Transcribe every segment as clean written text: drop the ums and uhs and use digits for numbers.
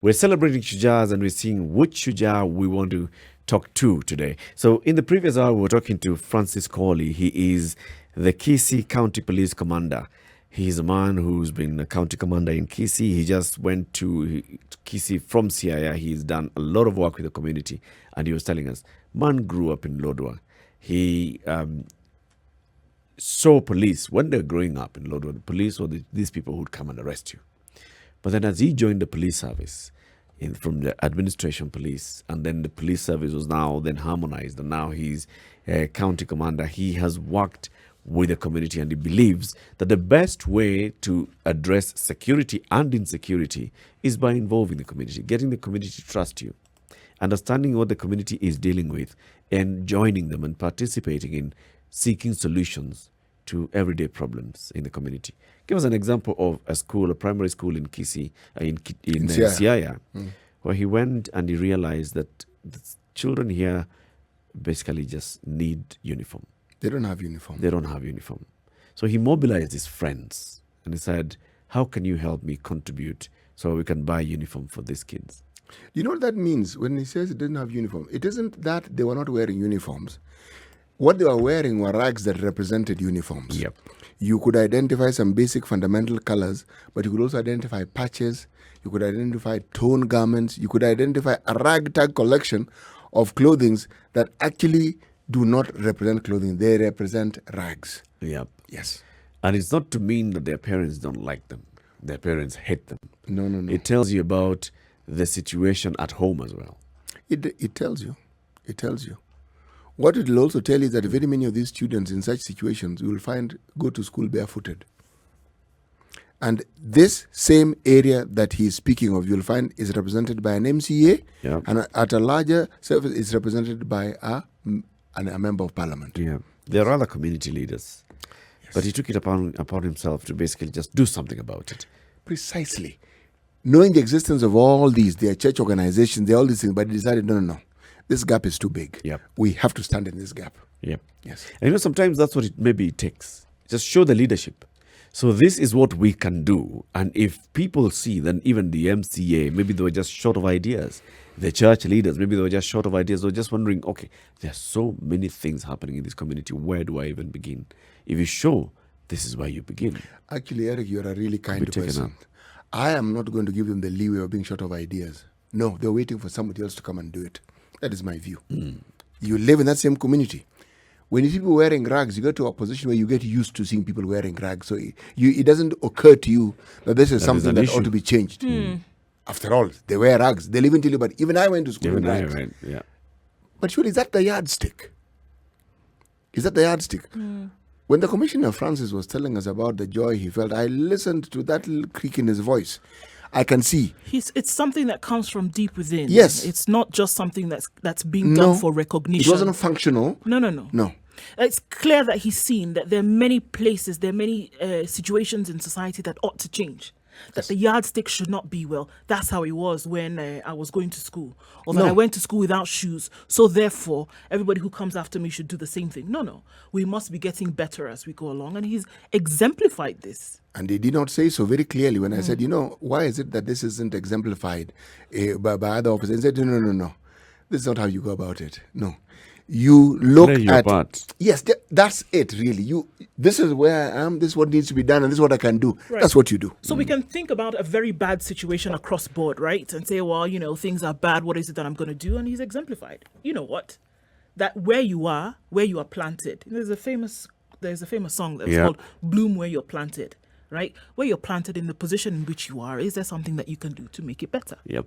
We're celebrating Shujas and we're seeing which Shuja we want to talk to today. So, in the previous hour, we were talking to Francis Corley. He is the Kisi County Police Commander. He's a man who's been a county commander in Kisi. He just went to Kisi from CIA. He's done a lot of work with the community. And he was telling us, man grew up in Lodwar. He saw police when they were growing up in Lodwar. The police were these people who would come and arrest you. But then as he joined the police service from the administration police, and then the police service was now then harmonized, and now he's a county commander, he has worked with the community, and he believes that the best way to address security and insecurity is by involving the community, getting the community to trust you, understanding what the community is dealing with, and joining them and participating in seeking solutions to everyday problems in the community. Give us an example of a primary school in Kisi, in Siaya, where he went and he realized that the children here basically just need uniform. They don't have uniform. They don't have uniform. So he mobilized his friends and he said, how can you help me contribute so we can buy uniform for these kids? You know what that means when he says it didn't have uniform? It isn't that they were not wearing uniforms. What they were wearing were rags that represented uniforms. Yep. You could identify some basic fundamental colors, but you could also identify patches. You could identify torn garments. You could identify a ragtag collection of clothing that actually do not represent clothing. They represent rags. Yep. Yes. And it's not to mean that their parents don't like them. Their parents hate them. No. It tells you about the situation at home as well. It tells you. It tells you. What it will also tell you is that very many of these students in such situations you will find go to school barefooted. And this same area that he is speaking of, you'll find is represented by an MCA, Yeah. and at a larger surface is represented by a member of parliament. Yeah. There are other community leaders. Yes. But he took it upon himself to basically just do something about it. Precisely. Knowing the existence of all these, their church organizations, they all these things, but he decided, no. This gap is too big. Yep. We have to stand in this gap. Yep. Yes. And sometimes that's what it takes. Just show the leadership. So this is what we can do. And if people see, then even the MCA, maybe they were just short of ideas. The church leaders, maybe they were just short of ideas. They were just wondering, okay, there's so many things happening in this community. Where do I even begin? If you show, this is where you begin. Actually, Eric, you're a really kind person. I am not going to give them the leeway of being short of ideas. No, they're waiting for somebody else to come and do it. That is my view. You live in that same community. When you see people wearing rags, you get to a position where you get used to seeing people wearing rags. So it doesn't occur to you that this is something that ought to be changed. After all, they wear rags. They'll even tell you, but even I went to school in rags. Yeah. But surely, is that the yardstick? Is that the yardstick? When the Commissioner Francis was telling us about the joy he felt, I listened to that little creak in his voice. I can see. It's something that comes from deep within. Yes. It's not just something that's being done for recognition. It wasn't functional. No. It's clear that he's seen that there are many places, there are many situations in society that ought to change. That the yardstick should not be, well, that's how it was when I was going to school. Or that I went to school without shoes. So therefore, everybody who comes after me should do the same thing. No. We must be getting better as we go along. And he's exemplified this. And they did not say so very clearly when I said, why is it that this isn't exemplified by other officers? They said, no. This is not how you go about it. No. You look at part. Yes, that's it really. This is where I am, this is what needs to be done, and this is what I can do. Right. That's what you do. So we can think about a very bad situation across board, right? And say, well, things are bad, what is it that I'm going to do? And he's exemplified. You know what? That where you are planted. There's a famous song that's called Bloom Where You're Planted, right? Where you're planted in the position in which you are, is there something that you can do to make it better? Yep.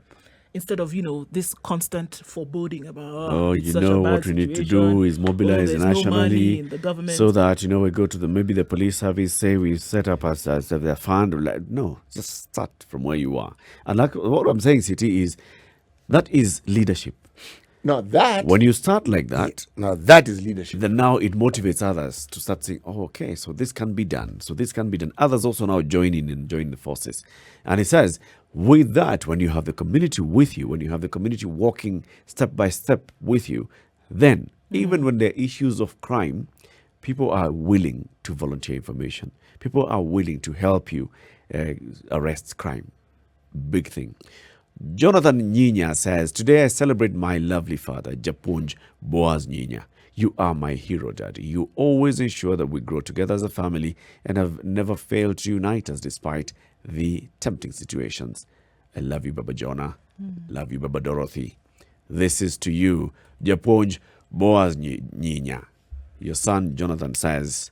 Instead of, this constant foreboding about, what we need to do is mobilize nationally in the government. So that, we go to maybe the police service, say we set up as a fund. No, just start from where you are. And like what I'm saying, City, is that is leadership. When you start like that, that is leadership. Then now it motivates others to start saying, okay, so this can be done. Others also now join the forces. And he says, with that, when you have the community with you, when you have the community walking step by step with you, then even when there are issues of crime, people are willing to volunteer information. People are willing to help you arrest crime. Big thing. Jonathan Nyinya says, today I celebrate my lovely father, Japunj Boaz Nyinya. You are my hero, Daddy. You always ensure that we grow together as a family and have never failed to unite us despite the tempting situations. I love you, Baba Jonah. Love you, Baba Dorothy. This is to you, Japunj Boaz Nyinya. Your son, Jonathan, says,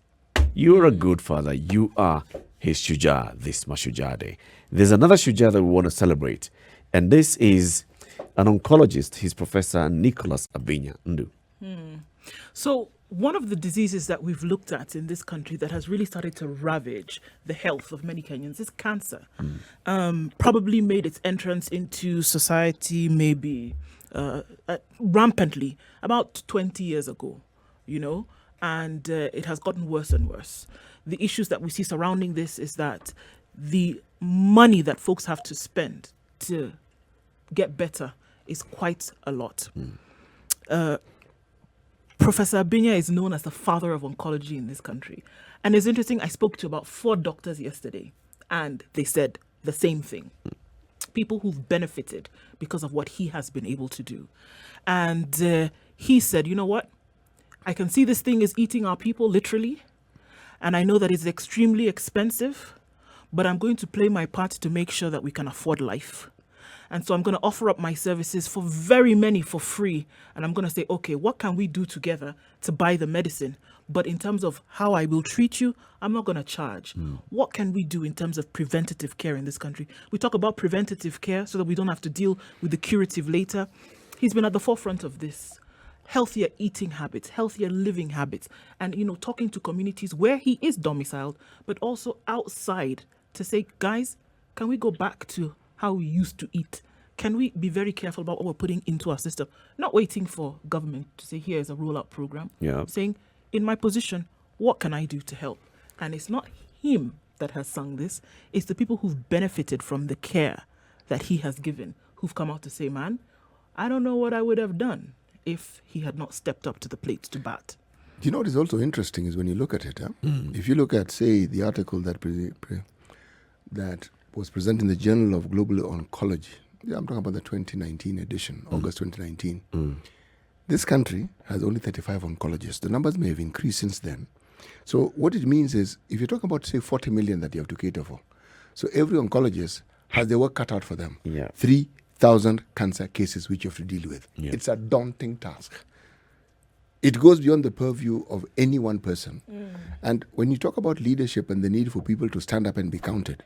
you're a good father. You are his Shuja this Mashujaa Day. There's another Shuja that we want to celebrate. And this is an oncologist. He's Professor Nicholas Abinya Ndu. So one of the diseases that we've looked at in this country that has really started to ravage the health of many Kenyans is cancer. Probably made its entrance into society maybe rampantly about 20 years ago, and it has gotten worse and worse. The issues that we see surrounding this is that the money that folks have to spend to get better is quite a lot. Professor Abinya is known as the father of oncology in this country. And it's interesting, I spoke to about 4 doctors yesterday, and they said the same thing. People who've benefited because of what he has been able to do. And he said, you know what? I can see this thing is eating our people, literally. And I know that it's extremely expensive, but I'm going to play my part to make sure that we can afford life. And so I'm going to offer up my services for very many for free. And I'm going to say, okay, what can we do together to buy the medicine? But in terms of how I will treat you, I'm not going to charge. What can we do in terms of preventative care in this country? We talk about preventative care so that we don't have to deal with the curative later. He's been at the forefront of this. Healthier eating habits, healthier living habits, and, talking to communities where he is domiciled, but also outside to say, guys, can we go back to how we used to eat? Can we be very careful about what we're putting into our system? Not waiting for government to say, here's a rollout program. Yeah. Saying, in my position, what can I do to help? And it's not him that has sung this. It's the people who've benefited from the care that he has given, who've come out to say, man, I don't know what I would have done if he had not stepped up to the plate to bat. You know what is also interesting is when you look at it, if you look at, say, the article that was presented in the Journal of Global Oncology, I'm talking about the 2019 edition, August 2019, this country has only 35 oncologists. The numbers may have increased since then. So what it means is, if you're talking about, say, 40 million that you have to cater for, so every oncologist has their work cut out for them. Yeah. 3,000 cancer cases which you have to deal with. Yeah. It's a daunting task. It goes beyond the purview of any one person. And when you talk about leadership and the need for people to stand up and be counted,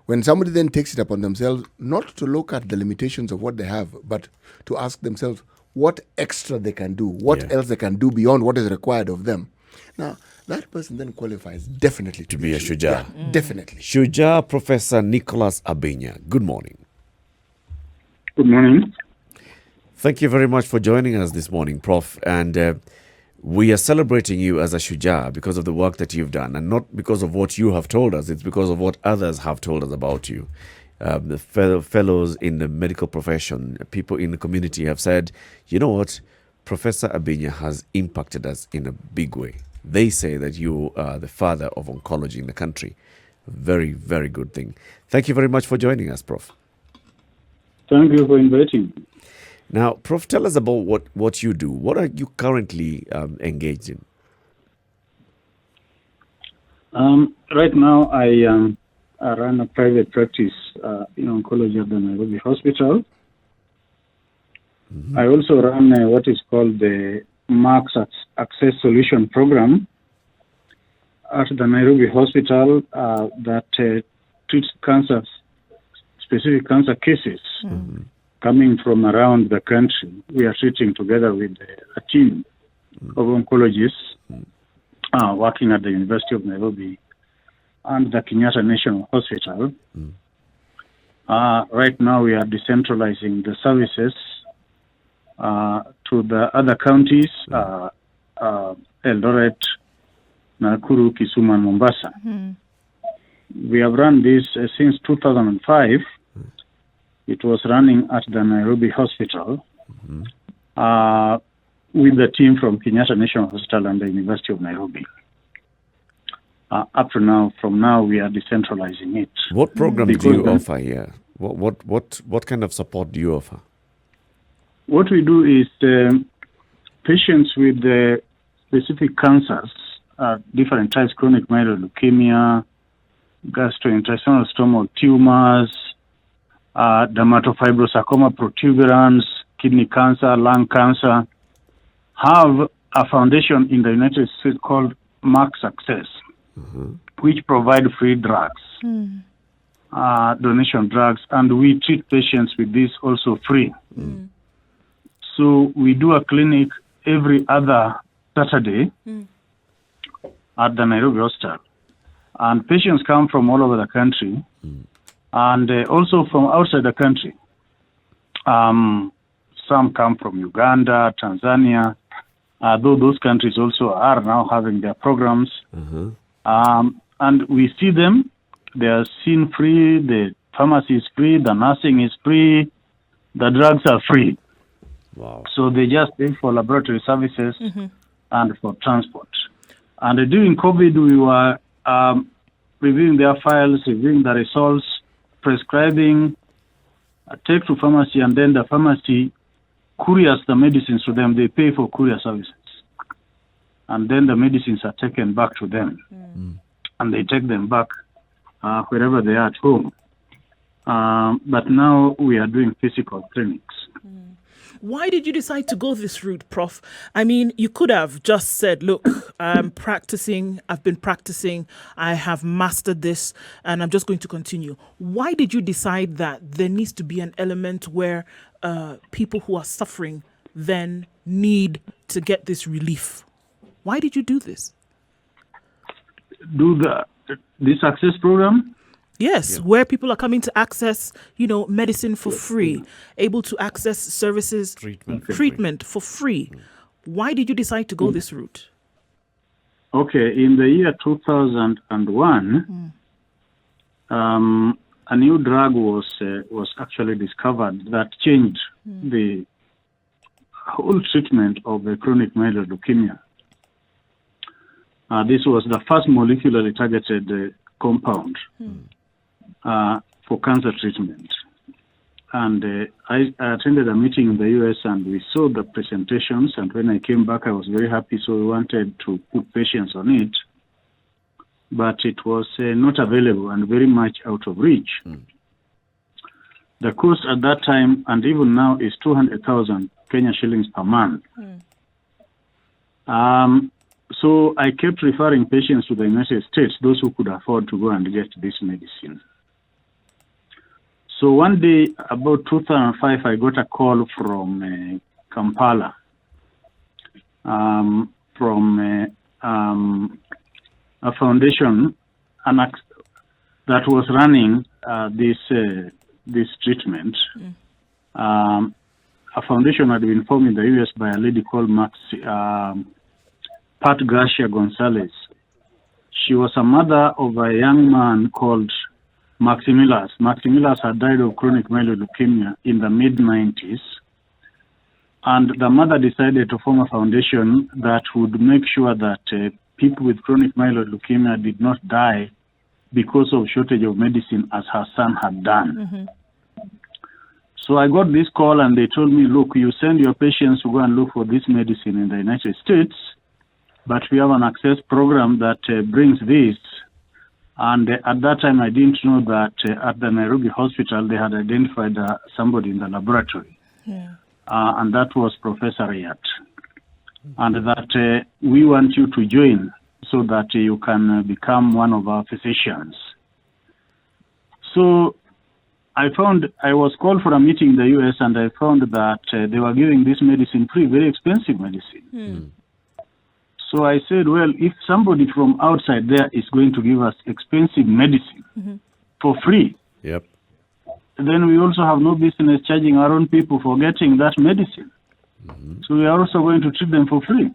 when somebody then takes it upon themselves not to look at the limitations of what they have, but to ask themselves what extra they can do, what else they can do beyond what is required of them. Now, that person then qualifies definitely to be a Shuja. Yeah, definitely. Shuja Professor Nicholas Abinya. Good morning. Good morning. Thank you very much for joining us this morning, Prof. And we are celebrating you as a Shuja because of the work that you've done, and not because of what you have told us. It's because of what others have told us about you. The fellows in the medical profession, people in the community have said, you know what, Professor Abinya has impacted us in a big way. They say that you are the father of oncology in the country. Very, very good thing. Thank you very much for joining us, Prof. Thank you for inviting me. Now, Prof, tell us about what you do. What are you currently engaged in? Right now, I run a private practice in oncology at the Nairobi Hospital. I also run what is called the Max Access Solution Program at the Nairobi Hospital that treats specific cancer cases coming from around the country. We are treating together with a team of oncologists working at the University of Nairobi and the Kenyatta National Hospital. Right now, we are decentralizing the services to the other counties, Eldoret, Nakuru, Kisumu, and Mombasa. We have run this since 2005. It was running at the Nairobi Hospital with the team from Kenyatta National Hospital and the University of Nairobi. Up to now, from now, we are decentralizing it. What program do you offer here? What kind of support do you offer? What we do is patients with specific cancers, different types, chronic myeloid leukemia, gastrointestinal stromal tumors, dermatofibrosarcoma protuberans, kidney cancer, lung cancer, have a foundation in the United States called Mark Success, which provide free drugs, donation drugs, and we treat patients with this also free. So we do a clinic every other Saturday at the Nairobi Hospital. And patients come from all over the country and also from outside the country. Some come from Uganda, Tanzania, though those countries also are now having their programs. And we see them. They are seen free. The pharmacy is free. The nursing is free. The drugs are free. Wow. So they just pay for laboratory services and for transport. And during COVID, we were reviewing their files, reviewing the results, prescribing, take to pharmacy, and then the pharmacy couriers the medicines to them. They pay for courier services. And then the medicines are taken back to them. And they take them back wherever they are at home. But now we are doing physical clinics. Why did you decide to go this route, Prof? I mean, you could have just said, look, I'm practicing, I've been practicing, I have mastered this, and I'm just going to continue. Why did you decide that there needs to be an element where people who are suffering then need to get this relief? Why did you do this? Do this access program? Yes, where people are coming to access, medicine for free, able to access services, treatment for free. Why did you decide to go this route? Okay, in the year 2001, a new drug was actually discovered that changed the whole treatment of the chronic myeloid leukemia. This was the first molecularly targeted compound for cancer treatment. And I attended a meeting in the US and we saw the presentations. And when I came back, I was very happy. So we wanted to put patients on it. But it was not available and very much out of reach. The cost at that time, and even now, is 200,000 Kenya shillings per month. So I kept referring patients to the United States, those who could afford to go and get this medicine. So one day, about 2005, I got a call from Kampala, from a foundation that was running this treatment. A foundation had been formed in the US by a lady called Pat Garcia Gonzalez. She was a mother of a young man called Maximilias. Maximilias had died of chronic myeloid leukemia in the mid-90s. And the mother decided to form a foundation that would make sure that people with chronic myeloid leukemia did not die because of shortage of medicine as her son had done. So I got this call and they told me, look, you send your patients to go and look for this medicine in the United States, but we have an access program that brings this. And at that time, I didn't know that at the Nairobi hospital, they had identified somebody in the laboratory. And that was Professor Riyat. And that we want you to join so that you can become one of our physicians. So I was called for a meeting in the US and I found that they were giving this medicine free, very expensive medicine. So I said, well, if somebody from outside there is going to give us expensive medicine for free, then we also have no business charging our own people for getting that medicine. So we are also going to treat them for free.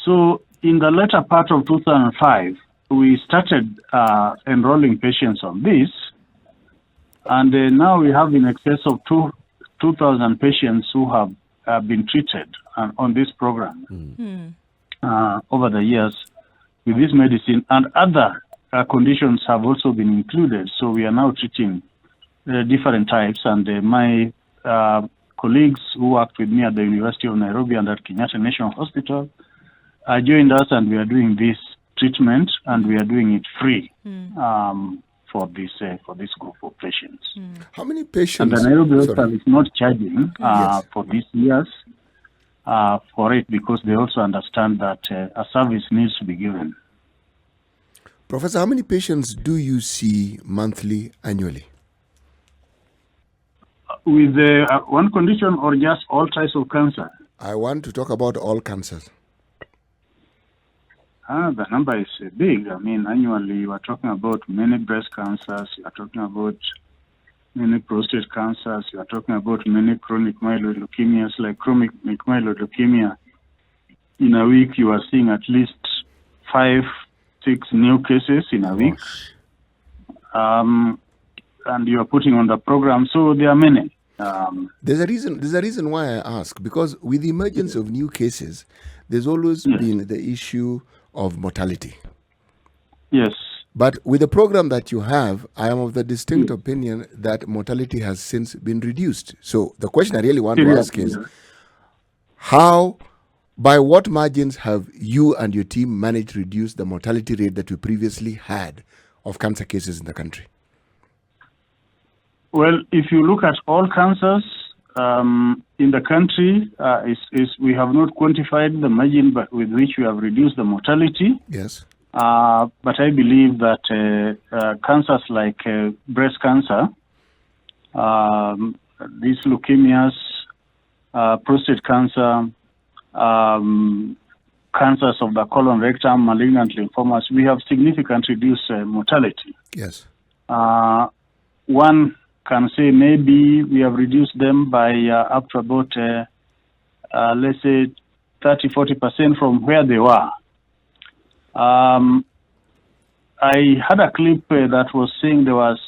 So in the latter part of 2005, we started enrolling patients on this. And now we have in excess of 2,000 patients who have been treated on this program over the years with this medicine. And other conditions have also been included. So we are now treating different types. And my colleagues who worked with me at the University of Nairobi and at Kenyatta National Hospital joined us, and we are doing this treatment, and we are doing it free for this group of patients. How many patients? And the Nairobi Hospital is not charging for these years for it, because they also understand that a service needs to be given. Professor, how many patients do you see monthly, annually? With one condition or just all types of cancer? I want to talk about all cancers. The number is big. I mean, annually, you are talking about many breast cancers, you are talking about many prostate cancers, you are talking about many chronic myeloid leukemias. Like chronic myeloid leukemia, in a week, you are seeing at least 5-6 new cases in a week. And you are putting on the program, so there are many. There's a reason why I ask, because with the emergence of new cases, there's always been the issue of mortality. Yes. But with the program that you have, I am of the distinct opinion that mortality has since been reduced. So the question I really want to ask is, by what margins have you and your team managed to reduce the mortality rate that we previously had of cancer cases in the country? Well, if you look at all cancers in the country, we have not quantified the margin with which we have reduced the mortality. Yes. But I believe that cancers like breast cancer, these leukemias, prostate cancer, cancers of the colon, rectum, malignant lymphomas, we have significantly reduced mortality. Yes. One can say maybe we have reduced them by up to about, let's say, 30-40% from where they were. I had a clip that was saying there was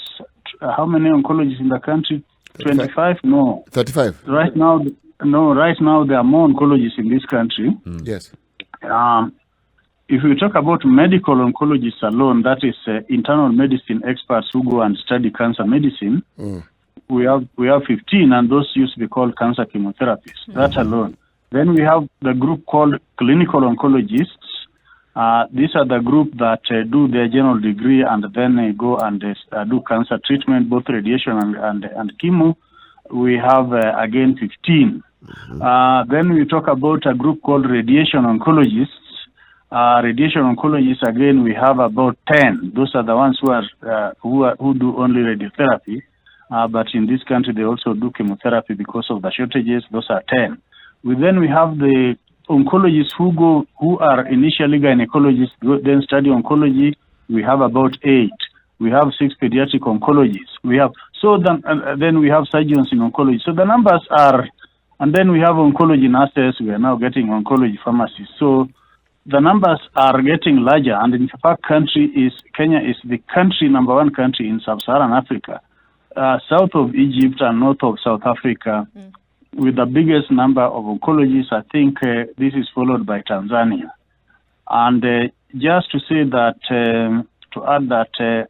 how many oncologists in the country? 25? No. 35. Right now there are more oncologists in this country. Yes. If we talk about medical oncologists alone, that is internal medicine experts who go and study cancer medicine, we have 15, and those used to be called cancer chemotherapists. That alone. Then we have the group called clinical oncologists. These are the group that do their general degree and then go and do cancer treatment, both radiation and chemo. We have again 15. Then we talk about a group called radiation oncologists. Radiation oncologists, again, we have about 10. Those are the ones who do only radiotherapy. But in this country, they also do chemotherapy because of the shortages. Those are 10. Then we have the oncologists who are initially gynecologists, then study oncology. We have about 8. We have 6 pediatric oncologists. Then we have surgeons in oncology. So the numbers are, and then we have oncology nurses. We are now getting oncology pharmacists. So the numbers are getting larger, and in fact, Kenya is the number one country in sub-Saharan Africa, south of Egypt and north of South Africa, with the biggest number of oncologists. I think this is followed by Tanzania. And just to say that, to add that,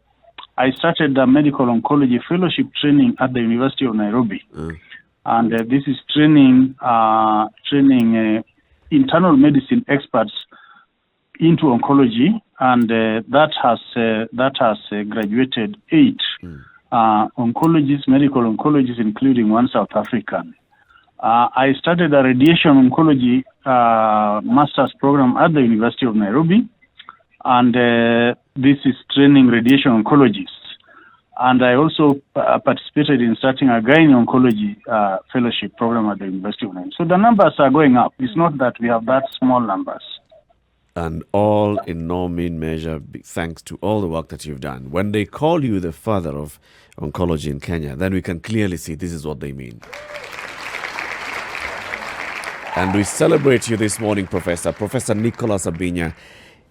I started the medical oncology fellowship training at the University of Nairobi, and this is training internal medicine experts into oncology, and that has graduated 8 oncologists, medical oncologists, including one South African. I started a radiation oncology master's program at the University of Nairobi, and this is training radiation oncologists. And I also participated in starting a gynae oncology fellowship program at the University of Nairobi. So the numbers are going up. It's not that we have that small numbers. And all in no mean measure thanks to all the work that you've done. When they call you the father of oncology in Kenya, then we can clearly see this is what they mean. And we celebrate you this morning, Professor. Professor Nicholas Abinya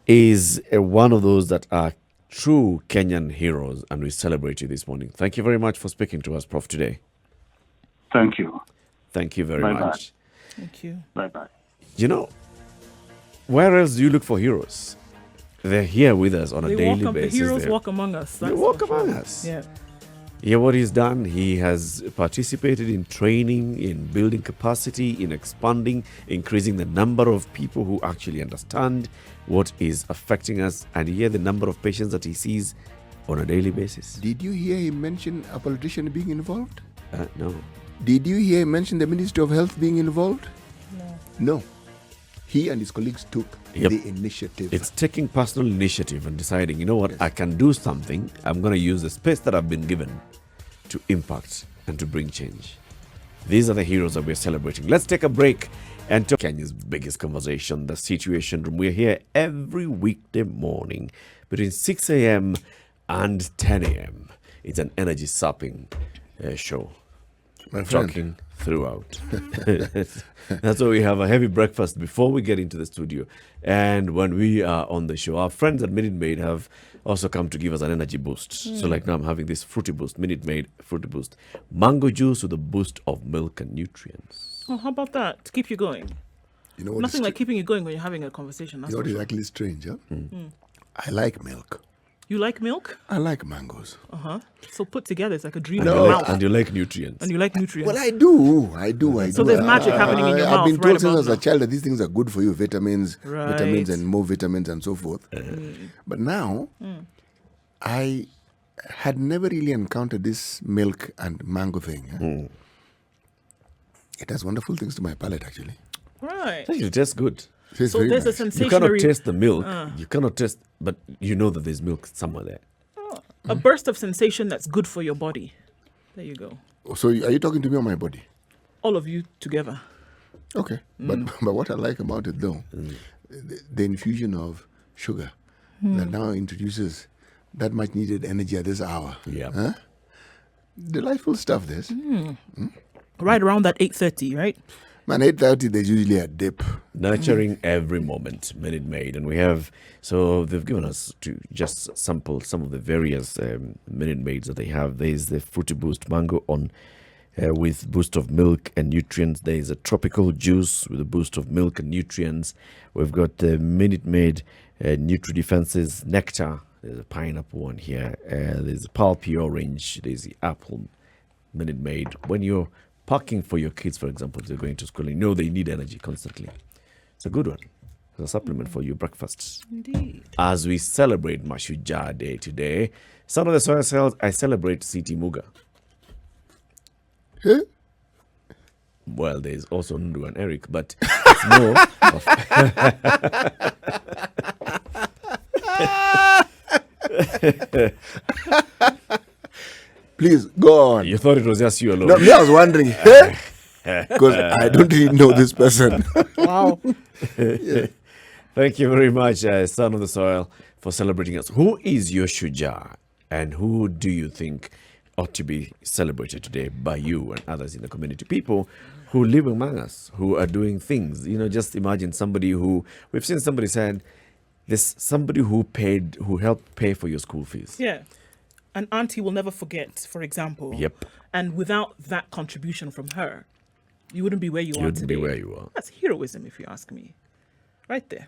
is one of those that are true Kenyan heroes, and we celebrate you this morning. Thank you very much for speaking to us, Prof, today. Thank you. Thank you very much. Thank you. Bye-bye. You know, where else do you look for heroes? They're here with us on a daily basis. The heroes walk among us. They walk among us. Yeah. Yeah, what he's done, he has participated in training, in building capacity, in expanding, increasing the number of people who actually understand what is affecting us, and here the number of patients that he sees on a daily basis. Did you hear him mention a politician being involved? No. Did you hear him mention the Ministry of Health being involved? No. He and his colleagues took the initiative. It's taking personal initiative and deciding, you know what, I can do something. I'm going to use the space that I've been given to impact and to bring change. These are the heroes that we're celebrating. Let's take a break and talk Kenya's biggest conversation, the Situation Room. We're here every weekday morning between 6 a.m. and 10 a.m. It's an energy sapping show. My friend. Talking throughout. That's why we have a heavy breakfast before we get into the studio. And when we are on the show, our friends at Minute Maid have also come to give us an energy boost. So like now I'm having this fruity boost, Minute Maid fruity boost. Mango juice with a boost of milk and nutrients. Oh, how about that? To keep you going. You know what Nothing is like keeping you going when you're having a conversation. That's You know for what is sure. actually strange, huh? I like milk. You like milk? I like mangoes. So put together, it's like a dream in No. your mouth. And you like nutrients. And you like nutrients. Well, I do. So there's magic happening in your I've mouth been right told since I about was a now. child that these things are good for you, vitamins Right. and more vitamins and so forth. But now, I had never really encountered this milk and mango thing. Huh? It has wonderful things to my palate, actually. Right. It tastes good. It tastes So very there's a nice. You cannot sensationary, taste the milk. You cannot taste, but you know that there's milk somewhere there. a burst of sensation that's good for your body. There you go. So are you talking to me on my body? All of you together. Okay. But what I like about it, though, the infusion of sugar that now introduces that much needed energy at this hour. Yeah. Huh? Delightful stuff, this. Right around that 8:30, right? Man, 8:30, there's usually a dip. Nurturing every moment, Minute Maid. And we have, so they've given us to just sample some of the various Minute Maids that they have. There's the Fruity Boost Mango on with boost of milk and nutrients. There's a tropical juice with a boost of milk and nutrients. We've got the Minute Maid Nutri Defenses Nectar. There's a pineapple one here. There's a pulpy orange. There's the apple Minute Maid. When you're packing for your kids, for example, if they're going to school, and you know they need energy constantly. It's a good one. It's a supplement for your breakfasts. Indeed. As we celebrate Mashujaa Day today, some of the soil cells, I celebrate Siti Muga. Huh? Well, there's also Ndu and Eric, but it's more of... Please, go on. You thought it was just you alone. No, me, I was wondering. Because I don't really know this person. Wow. Thank you very much, Son of the Soil, for celebrating us. Who is your Shuja, and who do you think ought to be celebrated today by you and others in the community? People who live among us, who are doing things. You know, just imagine somebody who, we've seen somebody said, there's somebody who helped pay for your school fees. Yeah. An auntie will never forget, for example. Yep. And without that contribution from her, you wouldn't be where you are You'd today. be where you are. That's heroism, if you ask me. Right there.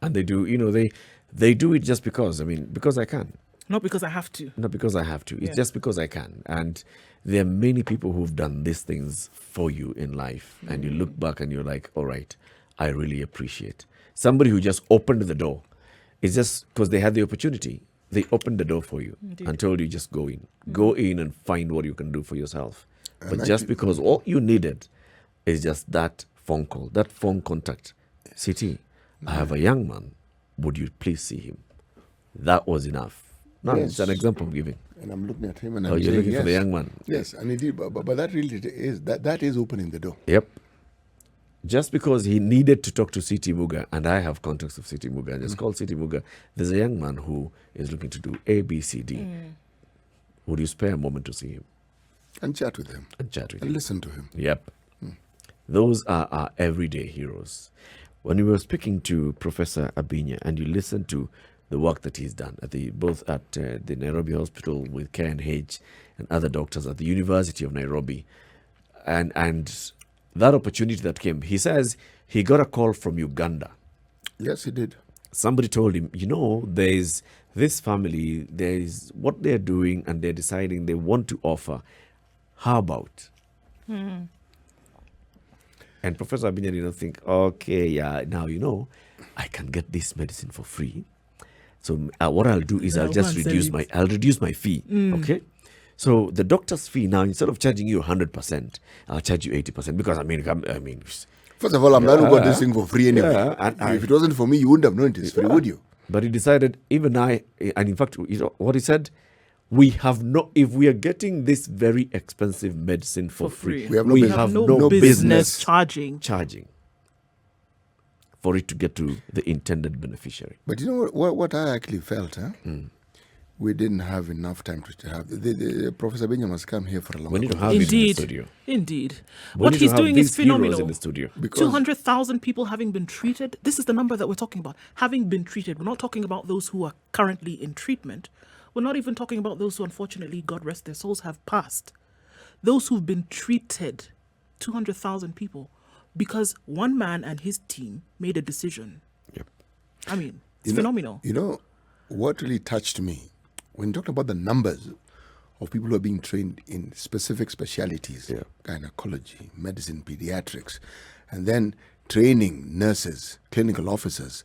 And they do, you know, they do it just because, because I can. Not because I have to. Not because I have to. It's Yeah. just because I can. And there are many people who've done these things for you in life. And you look back and you're like, all right, I really appreciate. Somebody who just opened the door. It's just because they had the opportunity. They opened the door for you and told you just go in. Go in and find what you can do for yourself. But just because all you needed is just that phone call, that phone contact. City, I have a young man. Would you please see him? That was enough. No, Yes. it's an example I'm giving. And I'm looking at him and Oh, I'm you're saying, looking yes. for the young man. Yes, and indeed, but that really is, that is opening the door. Yep. Just because he needed to talk to Siti Muga, and I have contacts of Siti Muga, and just call Siti Muga, there's a young man who is looking to do A, B, C, D. Would you spare a moment to see him And chat with him. and chat with And him? listen to him. Yep. Those are our everyday heroes. When we were speaking to Professor Abinya, and you listen to the work that he's done both at the Nairobi Hospital with KNH and other doctors at the University of Nairobi, and that opportunity that came, he says he got a call from Uganda. Yes, he did. somebody told him, there's this family, there's what they're doing, and they're deciding they want to offer. How about? And Professor Abinya didn't think, okay, yeah, now I can get this medicine for free. So what I'll do is I'll reduce my fee. Okay. So the doctor's fee now, instead of charging you 100%, I'll charge you 80% because first of all, I'm not who got this thing for free anyway. Yeah, and if it wasn't for me, you wouldn't have known it is free, would you? But he decided, and in fact, what he said, if we are getting this very expensive medicine for free, we have no business charging for it to get to the intended beneficiary. But you know what I actually felt, we didn't have enough time to have the Professor Benjamin must come here for a long time. We need to have him in the studio. Indeed. We What need to he's have doing these is phenomenal. heroes in the studio. 200,000 people having been treated. This is the number that we're talking about. Having been treated. We're not talking about those who are currently in treatment. We're not even talking about those who, unfortunately, God rest their souls, have passed. Those who've been treated, 200,000 people, because one man and his team made a decision. Yep. I mean, it's phenomenal. You know, what really touched me, when you talked about the numbers of people who are being trained in specific specialities, gynecology, medicine, pediatrics, and then training nurses, clinical officers,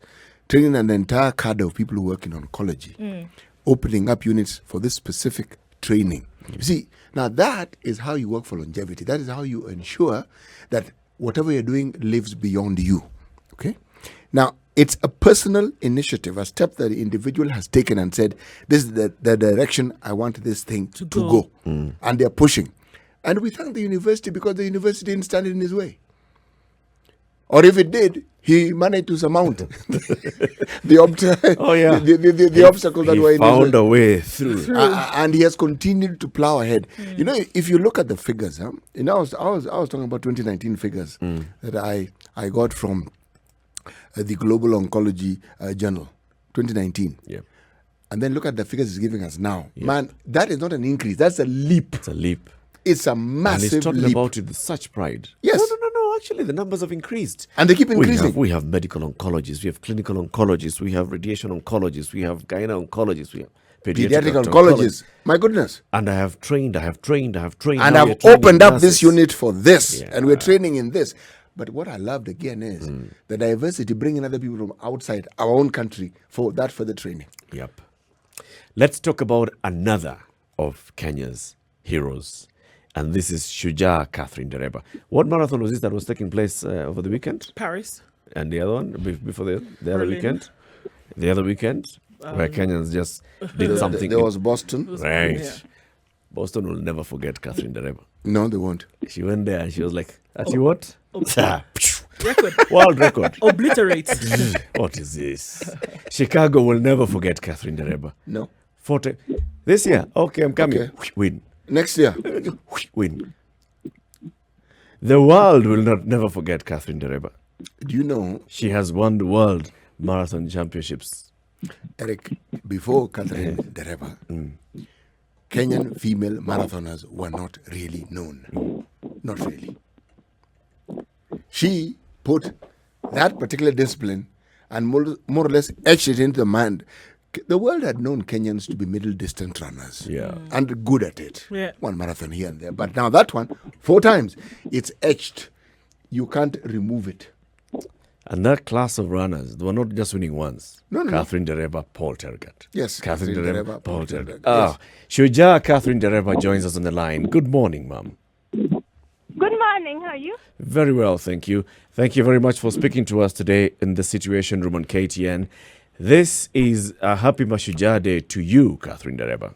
training an entire cadre of people who work in oncology, opening up units for this specific training. You see, now that is how you work for longevity. That is how you ensure that whatever you're doing lives beyond you. Okay? Now, it's a personal initiative, a step that the individual has taken and said, this is the direction I want this thing to go. And they're pushing. And we thank the university because the university didn't stand in his way. Or if it did, he managed to surmount the obstacles that were in his way. He found a way through. And he has continued to plow ahead. You know, if you look at the figures, I was talking about 2019 figures that I got from the Global Oncology Journal, 2019. Yeah. And then look at the figures it's giving us now. Yeah. Man, that is not an increase. That's a leap. It's a leap. It's a massive leap. And he's talking about it with such pride. Yes. No. Actually, the numbers have increased. And they keep increasing. We have medical oncologists. We have clinical oncologists. We have radiation oncologists. We have gynae oncologists. We have pediatric oncologists. My goodness. And I have trained. And I've opened up this unit for this. Yeah. And we're training in this. But what I loved again is the diversity, bringing other people from outside our own country for that further training. Yep. Let's talk about another of Kenya's heroes. And this is Shuja Catherine Reba. What marathon was this that was taking place over the weekend? Paris. And the other one before the other weekend? The other weekend? Where Kenyans just did something. There was Boston. Right. Yeah. Boston will never forget Catherine Reba. No, they won't. She went there and she was like, "That's you what? Record. World record. Obliterate. What is this? Chicago will never forget Catherine Reba. No. 40. This year, okay, I'm coming. Okay. Win. Next year. Win. The world will never forget Catherine Reba. Do you know? She has won the World Marathon Championships. Eric, before Catherine Reba, Kenyan female marathoners were not really known. Not really. She put that particular discipline and more or less etched it into the mind. The world had known Kenyans to be middle distance runners. Yeah. And good at it. Yeah. One marathon here and there. But now that one, 4 times, it's etched. You can't remove it. And that class of runners, they were not just winning once. No. Catherine Reba, Paul Tergat. Yes. Catherine Reba, Paul Tergat. Yes. Shuja Catherine Reba joins us on the line. Good morning, ma'am. Good morning. How are you? Very well, thank you. Thank you very much for speaking to us today in the Situation Room on KTN. This is a happy Mashujaa Day to you, Catherine Reba.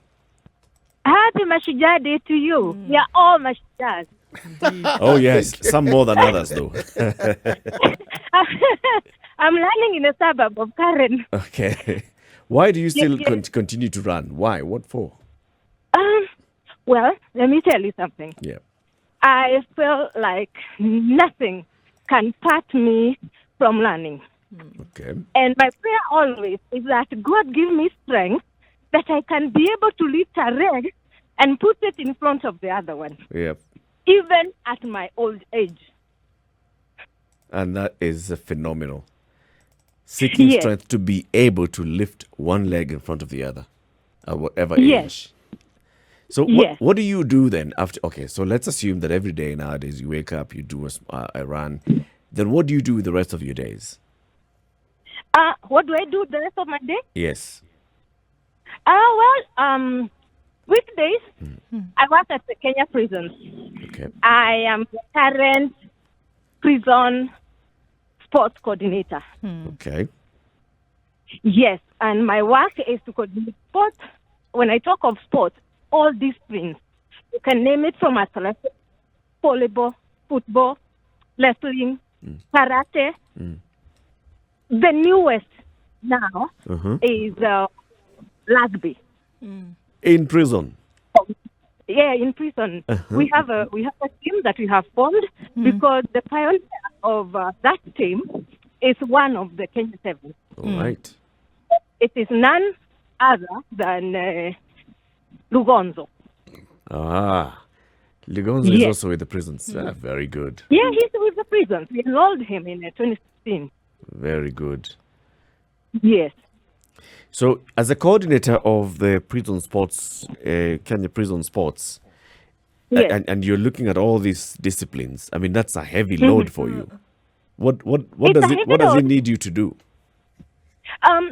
Happy Mashujaa Day to you. We are all Mashujaas. Oh, yes. Some more than others, though. I'm running in a suburb of Karen. Okay. Why do you still continue to run? Why? What for? Well, let me tell you something. Yeah. I feel like nothing can part me from running. Okay. And my prayer always is that God give me strength that I can be able to lift a leg and put it in front of the other one. Yeah. Even at my old age. And that is phenomenal. seeking Yes. strength to be able to lift one leg in front of the other at whatever Yes. age. So Yes. what do you do then after? Okay, so let's assume that every day nowadays you wake up, you do a run. Then what do you do with the rest of your days? What do I do the rest of my day? Yes. Weekdays, I work at the Kenya prisons. Okay. I am the current prison sports coordinator. Okay. Yes, and my work is to coordinate sports. When I talk of sports, all disciplines, you can name it from athletics, volleyball, football, wrestling, karate. The newest now is rugby. In prison. Yeah, in prison. We have a team that we have formed because the pioneer of that team is one of the Kenya Seven. All right. It is none other than Lugonzo. Ligonzo is Yes. also with the prisons. Very good. Yeah, he's with the prisons. We enrolled him in 2016. Very good. Yes. So, as a coordinator of the prison sports, Kenya prison sports, Yes. and you're looking at all these disciplines, I mean, that's a heavy load for you. What It's does a it heavy what does it load. need you to do?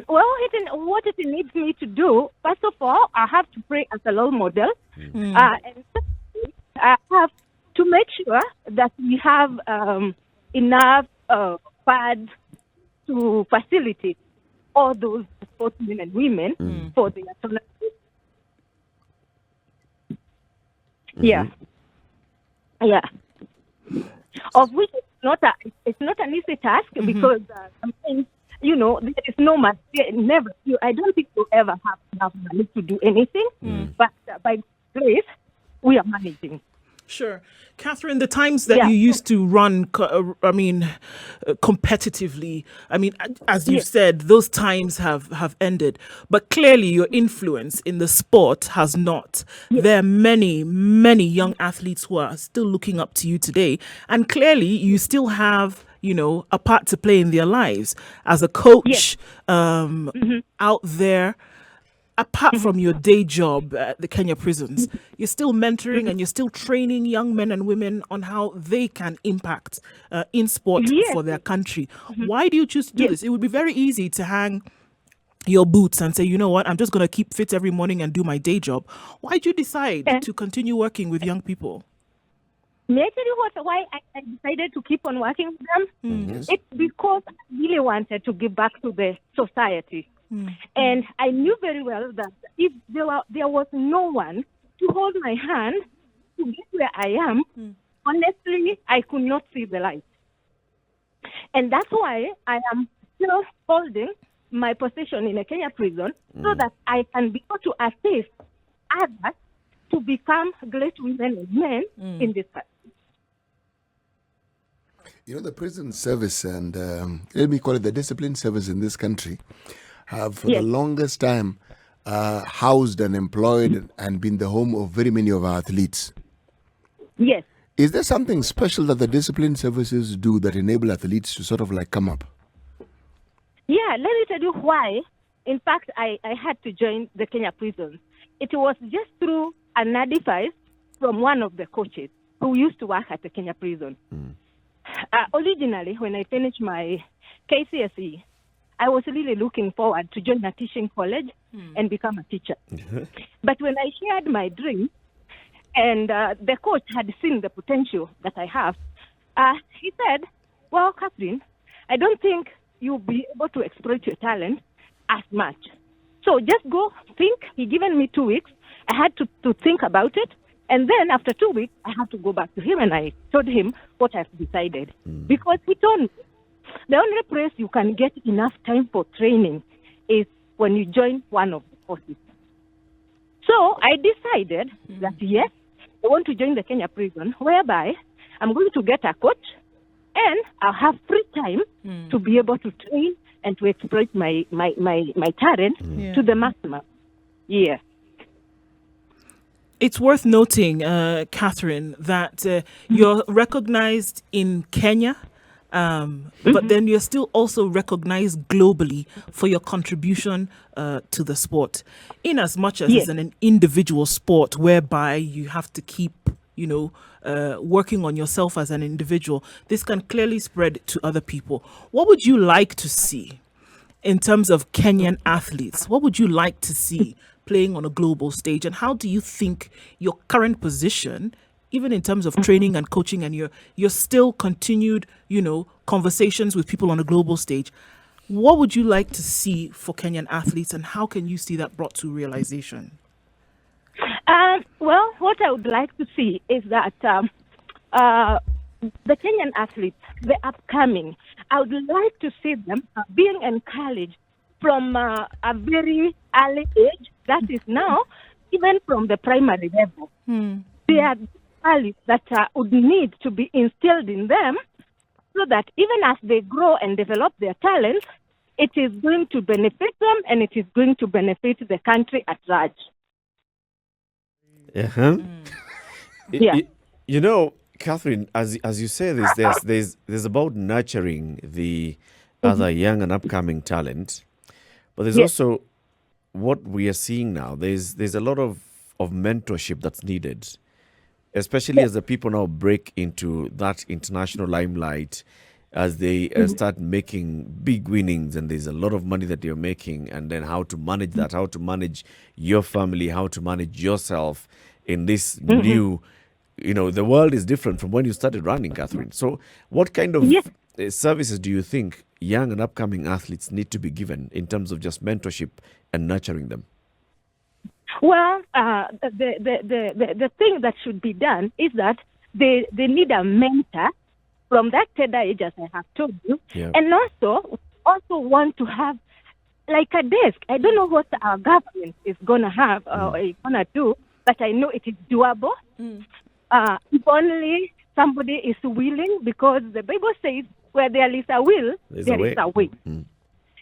What it needs me to do, first of all, I have to pray as a role model. And secondly, I have to make sure that we have enough funds to facilitate all those sportsmen and women for the tournament. Yeah. Yeah. Of which it's not an easy task because sometimes, there is no money. Never. I don't think you ever have enough money to do anything. But by grace, we are managing. Sure. Catherine, the times that Yeah. you used to run, competitively, as you said, those times have ended. But clearly your influence in the sport has not. There are many, many young athletes who are still looking up to you today. And clearly you still have, a part to play in their lives as a coach out there. Apart from your day job at the Kenya prisons, you're still mentoring and you're still training young men and women on how they can impact in sport for their country. Why do you choose to do this? It would be very easy to hang your boots and say, you know what, I'm just going to keep fit every morning and do my day job. Why did you decide to continue working with young people? May I tell you why I decided to keep on working with them? Yes. It's because I really wanted to give back to the society. And I knew very well that if there was no one to hold my hand to get where I am, honestly, I could not see the light. And that's why I am still holding my position in a Kenya prison so that I can be able to assist others to become great women and men in this country. The prison service and let me call it the discipline service in this country have for the longest time housed and employed and been the home of very many of our athletes. Yes. Is there something special that the discipline services do that enable athletes to sort of like come up? Yeah, let me tell you why. In fact, I had to join the Kenya prisons. It was just through an advice from one of the coaches who used to work at the Kenya prison. Originally, when I finished my KCSE, I was really looking forward to join a teaching college and become a teacher. But when I shared my dream, and the coach had seen the potential that I have, he said, well, Catherine, I don't think you'll be able to exploit your talent as much. So just go think. He given me 2 weeks. I had to think about it. And then after 2 weeks, I had to go back to him and I told him what I've decided. Because he told me, the only place you can get enough time for training is when you join one of the forces. So I decided that, yes, I want to join the Kenya prison, whereby I'm going to get a coach and I'll have free time to be able to train and to exploit my talent to the maximum. Yeah. It's worth noting, Catherine, that you're recognized in Kenya but then you're still also recognized globally for your contribution to the sport, in as much as it's an individual sport whereby you have to keep, working on yourself as an individual. This can clearly spread to other people. What would you like to see in terms of Kenyan athletes? What would you like to see playing on a global stage? And how do you think your current position, even in terms of training and coaching, and your still continued, conversations with people on a global stage, what would you like to see for Kenyan athletes, and how can you see that brought to realization? Well, what I would like to see is that the Kenyan athletes, the upcoming, I would like to see them being encouraged from a very early age, that is now, even from the primary level. There are values that would need to be instilled in them so that even as they grow and develop their talents, it is going to benefit them and it is going to benefit the country at large. Catherine, as you say this, there's about nurturing the other young and upcoming talent, but there's also what we are seeing now. There's a lot of mentorship that's needed, especially as the people now break into that international limelight, as they start making big winnings, and there's a lot of money that you're making, and then how to manage that, how to manage your family, how to manage yourself in this new, the world is different from when you started running, Catherine. So what kind of services do you think young and upcoming athletes need to be given in terms of just mentorship and nurturing them? Well, the thing that should be done is that they need a mentor from that tender age, as I have told you, and also want to have like a desk. I don't know what our government is going to have or is going to do, but I know it is doable. If only somebody is willing, because the Bible says where there is a will, there is a way.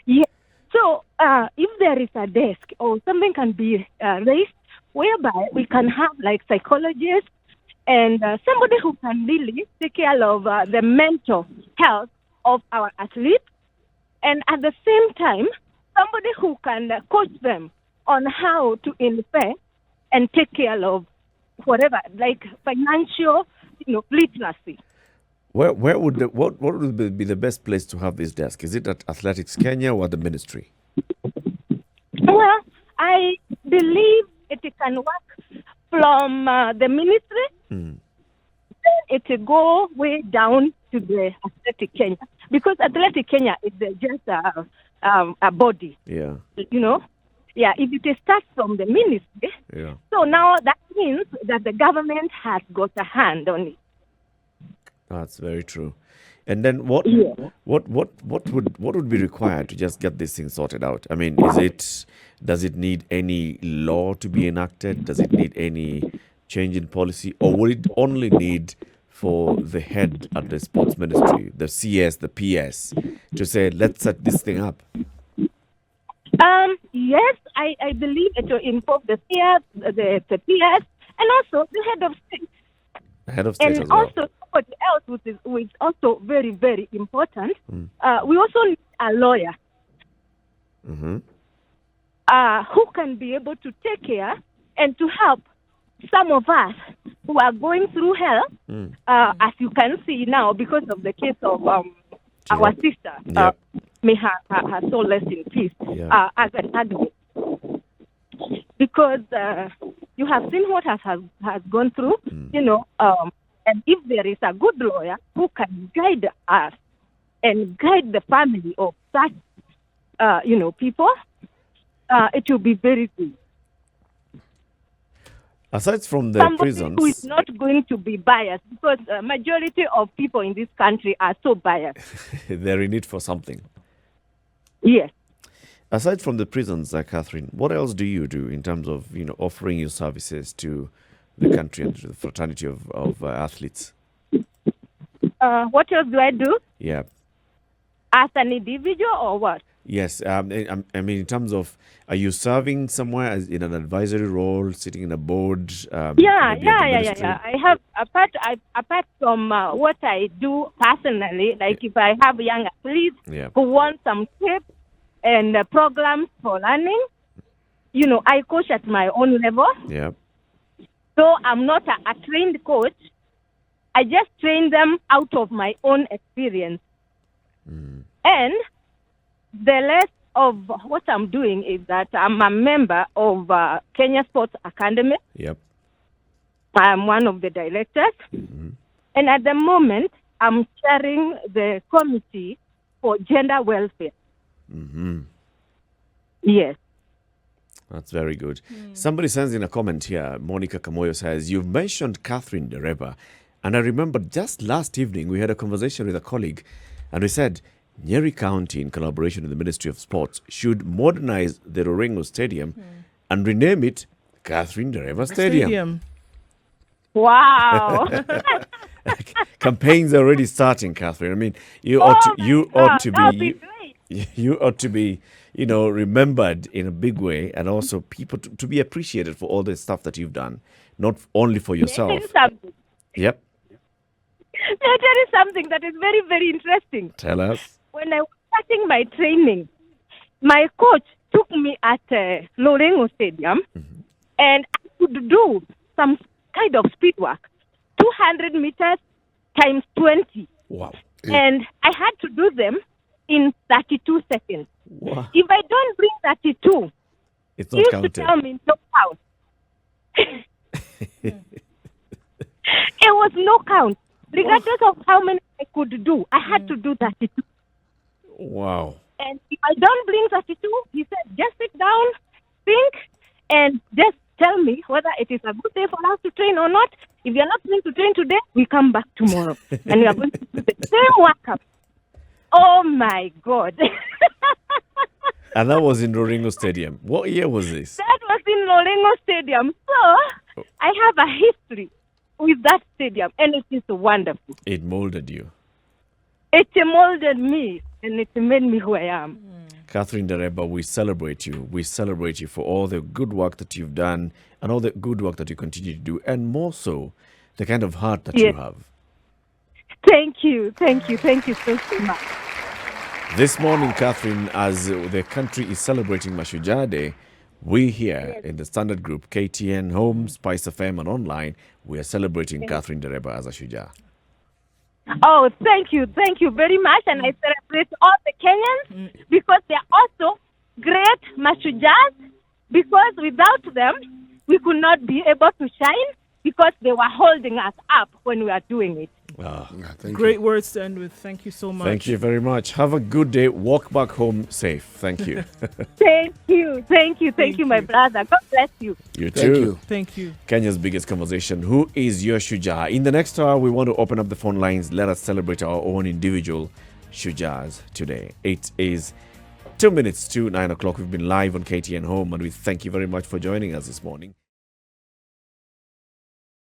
Yeah. So if there is a desk or something can be raised whereby we can have like psychologists and somebody who can really take care of the mental health of our athletes, and at the same time, somebody who can coach them on how to invest and take care of whatever, like financial, literacy. What would be the best place to have this desk? Is it at Athletics Kenya or the ministry? Well, I believe it can work from the ministry. Then it will go way down to the Athletic Kenya, because Athletic Kenya is just a body. Yeah. Yeah, if it starts from the ministry, so now that means that the government has got a hand on it. That's very true. And then what would be required to just get this thing sorted out? I mean, does it need any law to be enacted? Does it need any change in policy, or would it only need for the head at the sports ministry, the CS, the PS, to say, let's set this thing up? Yes, I believe it will involve the CS, the PS, and also the head of state. The head of state and as well. Also somebody else, which is also very, very important. We also need a lawyer who can be able to take care and to help some of us who are going through hell, as you can see now, because of the case of our sister. May her soul rest in peace, as an advocate. Because you have seen what has gone through, and if there is a good lawyer who can guide us and guide the family of such, people, it will be very good. Aside from the Somebody prisons, who is not going to be biased, because majority of people in this country are so biased. they're in it for something. Yes. Aside from the prisons, Catherine, what else do you do in terms of offering your services to the country and to the fraternity of athletes? What else do I do? Yeah. As an individual or what? Yes. I mean, in terms of, are you serving somewhere as in an advisory role, sitting in a board? Yeah. maybe at the ministry? I have apart from what I do personally, like if I have young athletes Yeah. who want some tips and programs for learning, I coach at my own level. Yeah. So I'm not a trained coach. I just train them out of my own experience. And the rest of what I'm doing is that I'm a member of Kenya Sports Academy. Yep. I'm one of the directors. And at the moment, I'm chairing the committee for gender welfare. Yes. That's very good. Somebody sends in a comment here. Monica Kamoyo says, you've mentioned Catherine Reba. And I remember just last evening, we had a conversation with a colleague, and we said, Nyeri County, in collaboration with the Ministry of Sports, should modernize the Rorengo Stadium and rename it Catherine Reba Stadium. Wow. Campaigns are already starting, Catherine. I mean, you Oh ought to, my you God, ought to that would be, be great. you ought to be, remembered in a big way, and also people to be appreciated for all the stuff that you've done, not only for Let me yourself. tell you something. Yep. Let me tell you something that is very, very interesting. Tell us. When I was starting my training, my coach took me at Lorengo Stadium, and I could do some kind of speed work, 200 meters times 20. Wow. And I had to do them in 32 seconds. Wow. If I don't bring 32, It's he not used to counted. tell me no count. It was no count. Regardless of how many I could do, I had to do 32. Wow. And if I don't bring 32, he said, just sit down, think, and just tell me whether it is a good day for us to train or not. If you're not going to train today, we come back tomorrow. And we are going to do the same workup. Oh, my God. And that was in Rorengo Stadium. What year was this? That was in Lorengo Stadium. So I have a history with that stadium, and it is wonderful. It molded you. It molded me, and it made me who I am. Catherine Reba, we celebrate you. We celebrate you for all the good work that you've done and all the good work that you continue to do, and more so, the kind of heart that you Yes. have. Thank you so much. This morning, Catherine, as the country is celebrating Mashujaa Day, we here in the Standard Group, KTN, Home, SpiceFM, and online, we are celebrating Catherine Reba as a Shuja. Oh, thank you very much, and I celebrate all the Kenyans because they are also great Mashujaas, because without them, we could not be able to shine because they were holding us up when we were doing it. Ah, Yeah, thank Great you. words to end with. Thank you so much. thank you very much. Have a good day. Walk back home safe. Thank you. Thank you, my brother. God bless you. You Thank too. you. Thank you. Kenya's biggest conversation. Who is your Shuja? In the next hour, we want to open up the phone lines. Let us celebrate our own individual Shujas today. It is 2 minutes to 9 o'clock. We've been live on KTN Home, and we thank you very much for joining us this morning.